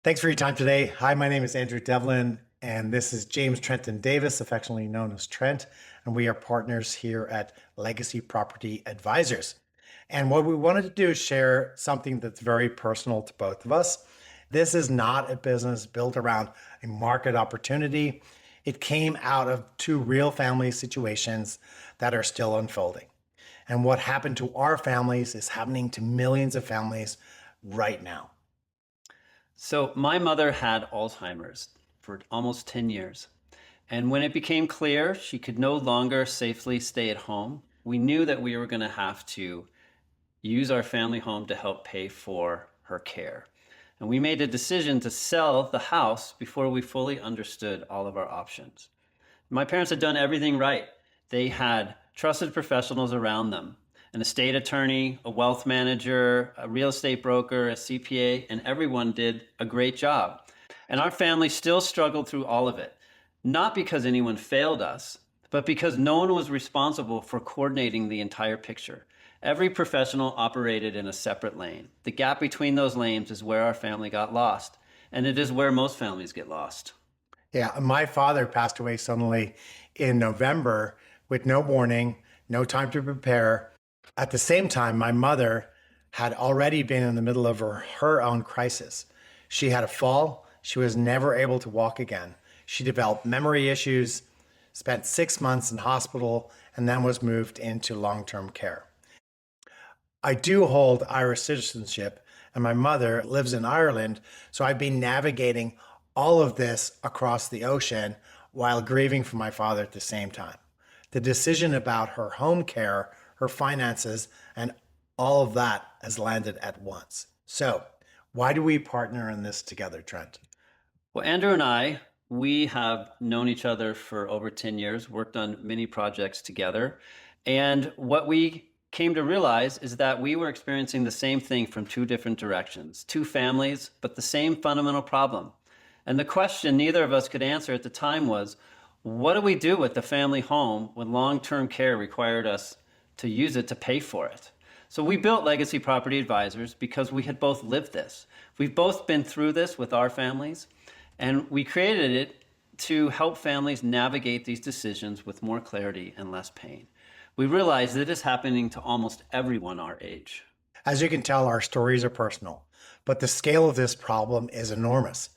Thanks for your time today. Hi, my name is Andrew Devlin, and this is James, Trent, and Davis, affectionately known as Trent, and we are partners here at Legacy Property Advisors. And what we wanted to do is share something that's very personal to both of us. This is not a business built around a market opportunity. It came out of two real family situations that are still unfolding. And what happened to our families is happening to millions of families right now. So my mother had Alzheimer's for almost 10 years. And when it became clear she could no longer safely stay at home, we knew that we were going to have to use our family home to help pay for her care. And we made a decision to sell the house before we fully understood all of our options. My parents had done everything right. They had trusted professionals around them, an estate attorney, a wealth manager, a real estate broker, a CPA, and everyone did a great job. And our family still struggled through all of it, not because anyone failed us, but because no one was responsible for coordinating the entire picture. Every professional operated in a separate lane. The gap between those lanes is where our family got lost, and it is where most families get lost. Yeah, my father passed away suddenly in November with no warning, no time to prepare. At the same time, my mother had already been in the middle of her own crisis. She had a fall. She was never able to walk again. She developed memory issues, spent 6 months in hospital, and then was moved into long-term care. I do hold Irish citizenship, and my mother lives in Ireland, so I've been navigating all of this across the ocean while grieving for my father at the same time. The decision about her home care, her finances, and all of that has landed at once. So, why do we partner in this together, Trent? Well, Andrew and I, we have known each other for over 10 years, worked on many projects together. And what we came to realize is that we were experiencing the same thing from two different directions, two families, but the same fundamental problem. And the question neither of us could answer at the time was, what do we do with the family home when long-term care required us to use it to pay for it? So we built Legacy Property Advisors because we had both lived this. We've both been through this with our families, and we created it to help families navigate these decisions with more clarity and less pain. We realize that it is happening to almost everyone our age. As you can tell, our stories are personal, but the scale of this problem is enormous.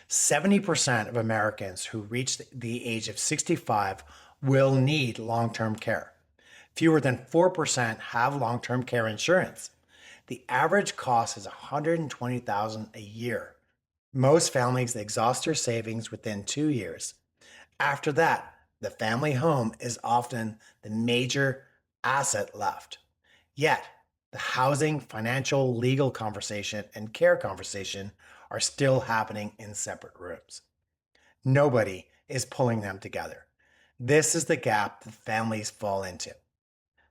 70% of Americans who reach the age of 65 will need long-term care. Fewer than 4% have long-term care insurance. The average cost is $120,000 a year. Most families exhaust their savings within 2 years. After that, the family home is often the major asset left. Yet, the housing, financial, legal conversation, and care conversation are still happening in separate rooms. Nobody is pulling them together. This is the gap that families fall into.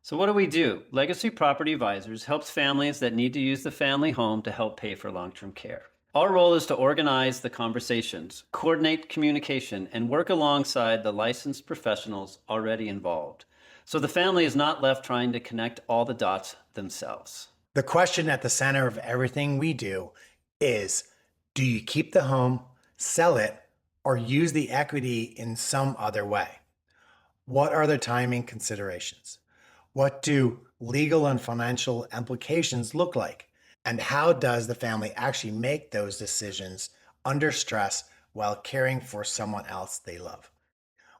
So what do we do? Legacy Property Advisors helps families that need to use the family home to help pay for long-term care. Our role is to organize the conversations, coordinate communication, and work alongside the licensed professionals already involved. So the family is not left trying to connect all the dots themselves. The question at the center of everything we do is, do you keep the home, sell it, or use the equity in some other way? What are the timing considerations? What do legal and financial implications look like? And how does the family actually make those decisions under stress while caring for someone else they love?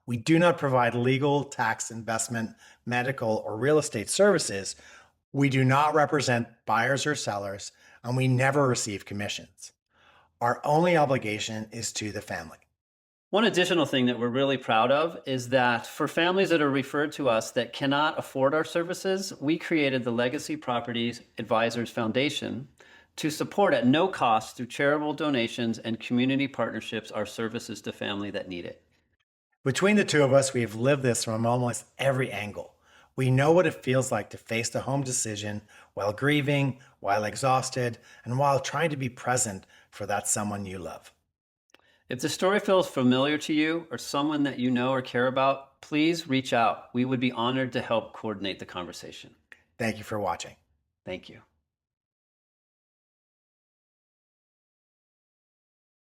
We do not provide legal, tax, investment, medical, or real estate services. We do not represent buyers or sellers, and we never receive commissions. Our only obligation is to the family. One additional thing that we're really proud of is that for families that are referred to us that cannot afford our services, we created the Legacy Properties Advisors Foundation to support at no cost through charitable donations and community partnerships our services to family that need it. Between the two of us, we have lived this from almost every angle. We know what it feels like to face the home decision while grieving, while exhausted, and while trying to be present for that someone you love. If the story feels familiar to you or someone that you know or care about, please reach out. We would be honored to help coordinate the conversation. Thank you for watching. Thank you.